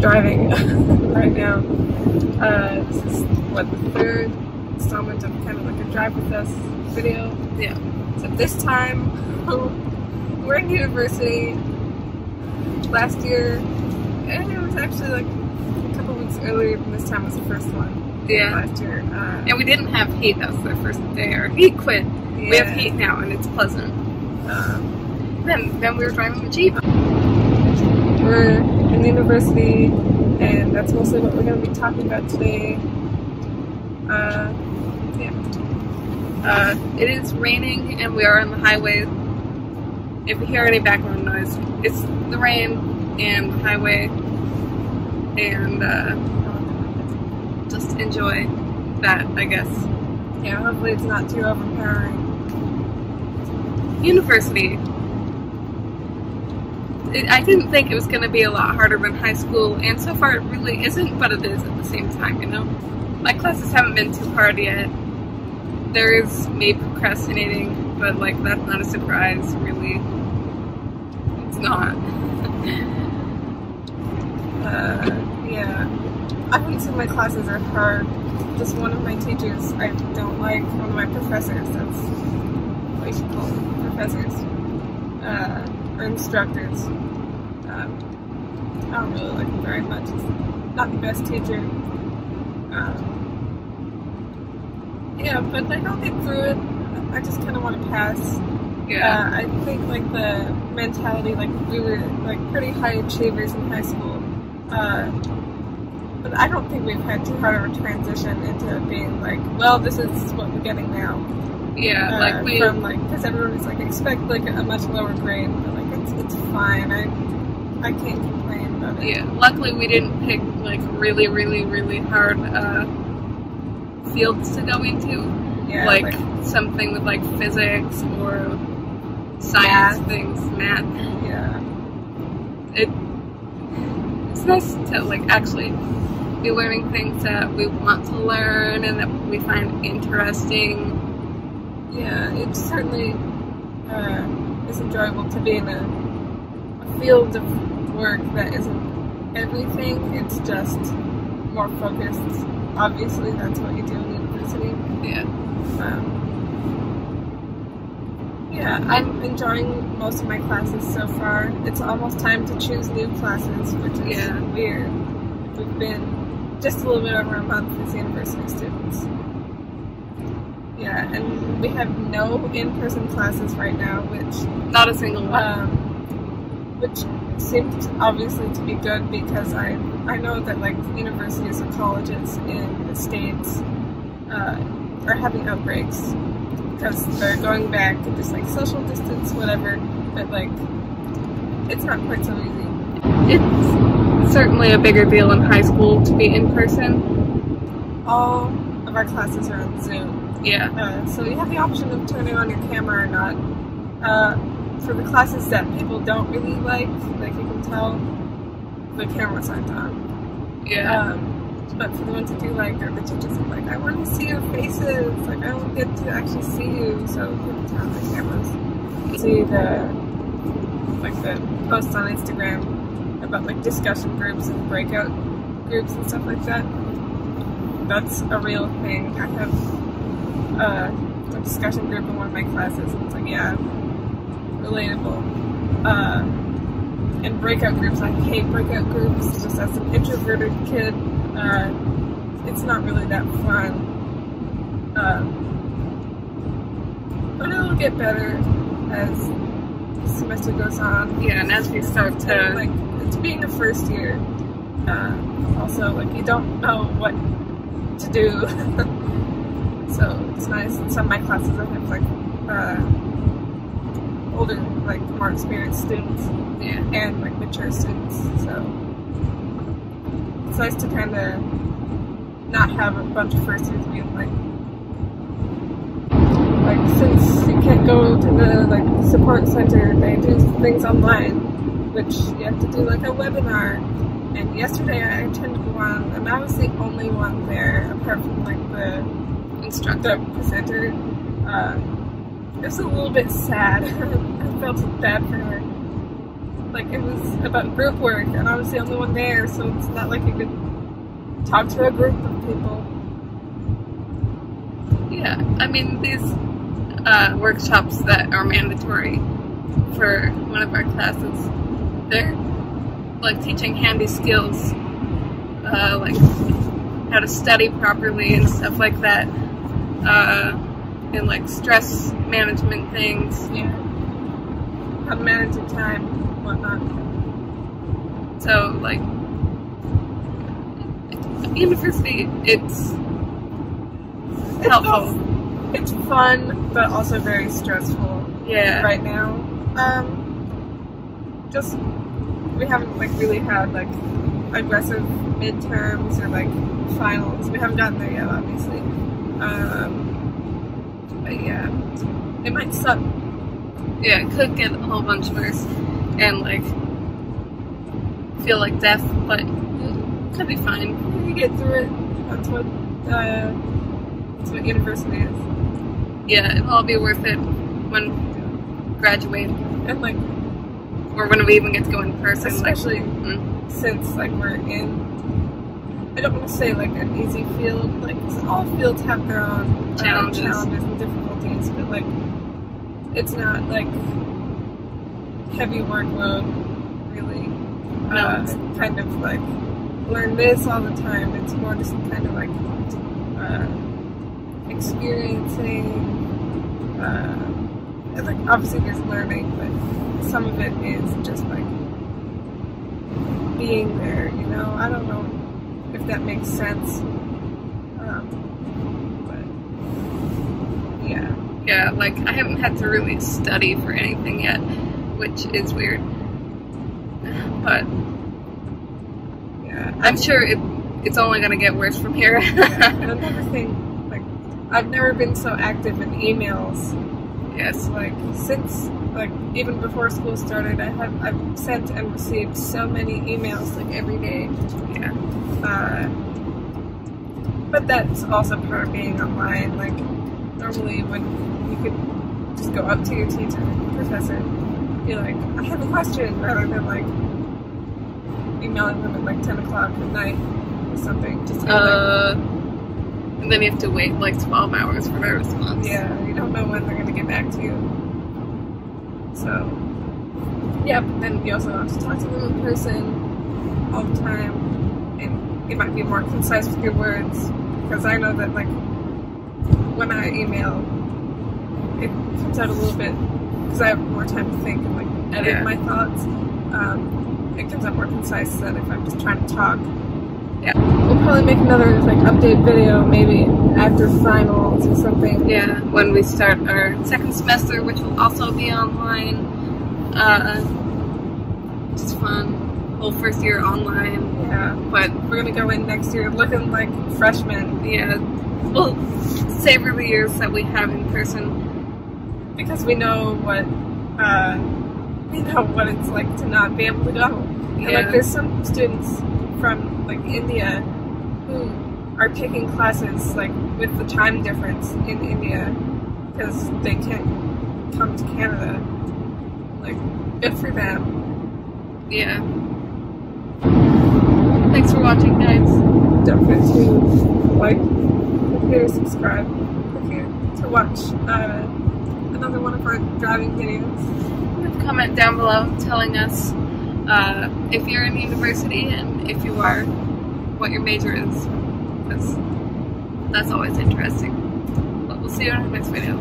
driving right now. This is what, the third installment of kind of like a drive with us video. Yeah. So this time we're in university. Last year, and it was actually like a couple weeks earlier than this time was the first one. Yeah. Last year. And we didn't have heat. That was the first day. Our heat quit. Yeah. We have heat now, and it's pleasant. Then we were driving the Jeep. We're in university, and that's mostly what we're going to be talking about today. It is raining, and we are on the highway. If you hear any background noise, it's the rain and the highway, and just enjoy that, I guess. Yeah, hopefully it's not too overpowering. University. I didn't think it was going to be a lot harder than high school, and so far it really isn't, but it is at the same time, you know? My classes haven't been too hard yet. There is me procrastinating, but like that's not a surprise, really. It's not. Yeah. I wouldn't say my classes are hard. Just one of my teachers I don't like, one of my professors, that's what you should call them, professors, or instructors. I don't really like him very much. He's not the best teacher. Yeah, but like I'll get through it. I just kind of want to pass. Yeah. I think like the mentality, like we were like pretty high achievers in high school. But I don't think we've had too hard of a transition into being like, well, this is what we're getting now. Yeah, like we from like, because everyone is like expect like a much lower grade, but like it's fine. I can't complain about it. Yeah, luckily we didn't pick like really, really, really hard fields to go into. Yeah, like something with like physics or science things, math. Yeah. It's nice to like actually be learning things that we want to learn and that we find interesting. Yeah, it certainly is enjoyable to be in a field of work that isn't everything, it's just more focused. Obviously, that's what you do in university. Yeah. Yeah, I'm enjoying most of my classes so far. It's almost time to choose new classes, which is weird. We've been just a little bit over a month as university students. Yeah, and we have no in-person classes right now, which... Not a single one. Which seems obviously to be good because I know that like universities and colleges in the States are having outbreaks because they're going back to just like social distance, whatever, but like it's not quite so easy. It's certainly a bigger deal in high school to be in person. All of our classes are on Zoom. Yeah. So you have the option of turning on your camera or not. For the classes that people don't really like you can tell, the cameras aren't on. Yeah. But for the ones that do like, or the teachers are like, I want to see your faces, like I don't get to actually see you, so people turn on their cameras. See the posts on Instagram about like discussion groups and breakout groups and stuff like that. That's a real thing. I have a discussion group in one of my classes, and it's like, yeah, relatable. And breakout groups, I hate breakout groups. Just as an introverted kid, it's not really that fun. But it'll get better as the semester goes on. Yeah, and as we start to... And, like, it's being a first year. Also, like, you don't know what to do. So it's nice. In some of my classes I have like older, like more experienced students, and like mature students. So it's nice to kind of not have a bunch of first years being like since you can't go to the like support center, they do things online, which you have to do like a webinar. And yesterday I attended one, and I was the only one there, apart from like the instructor, presenter. It was a little bit sad. I felt bad for her. like it was about group work, and I was the only one there, so it's not like you could talk to a group of people. Yeah, I mean, these workshops that are mandatory for one of our classes, they're like teaching handy skills, like how to study properly and stuff like that, and like stress management things. Yeah. How to manage your time, whatnot. So, like, university, it's helpful. It's fun, but also very stressful. Yeah. Right now. Just, we haven't, like, really had, like, aggressive midterms or, like, finals. We haven't gotten there yet, obviously. But yeah, it might suck. Yeah, it could get a whole bunch worse and, like, feel like death, but it could be fine. You get through it. That's what university is. Yeah, it'll all be worth it when we graduate. And, like, or when we even get to go in person. Especially since, like, we're in, I don't want to say, like, an easy field. Like, all fields have their own challenges and difficulties, but, like, it's not, like, heavy workload, really. No. It's kind of, like, learn this all the time. It's more just kind of, like, experiencing, and, like, obviously there's learning, but some of it is just, like, being there, you know? I don't know if that makes sense. But, yeah. Yeah, like, I haven't had to really study for anything yet, which is weird. But, yeah. I'm sure it's only gonna get worse from here. Another thing, like, I've never been so active in emails. Yes. Like, since, like, even before school started, I've sent and received so many emails, like, every day. Yeah. But that's also part of being online. Like, normally when you could just go up to your teacher, professor, be like, I have a question, rather than, like, emailing them at, like, 10 o'clock at night or something. Just and then you have to wait, like, 12 hours for their response. Yeah, you don't know when they're going to get back to you. So, yeah, but then you also have to talk to them in person all the time, and you might be more concise with your words, because I know that, like, when I email, it comes out a little bit, because I have more time to think and, like, edit my thoughts. It comes out more concise than if I'm just trying to talk. Yeah. We'll probably make another, like, update video maybe after finals or something. Yeah, when we start our second semester, which will also be online. Just fun. Whole first year online. Yeah. But we're gonna go in next year looking like freshmen. Yeah. We'll savor the years that we have in person. Because we know what it's like to not be able to go. Yeah. And, like, there's some students from, like, India who are taking classes, like, with the time difference in India because they can't come to Canada. Like, good for them. Yeah. Thanks for watching, guys. Don't forget to like, click here, subscribe, click here to watch another one of our driving videos. Comment down below telling us if you're in university, and if you are, what your major is, because that's always interesting. But we'll see you in our next video.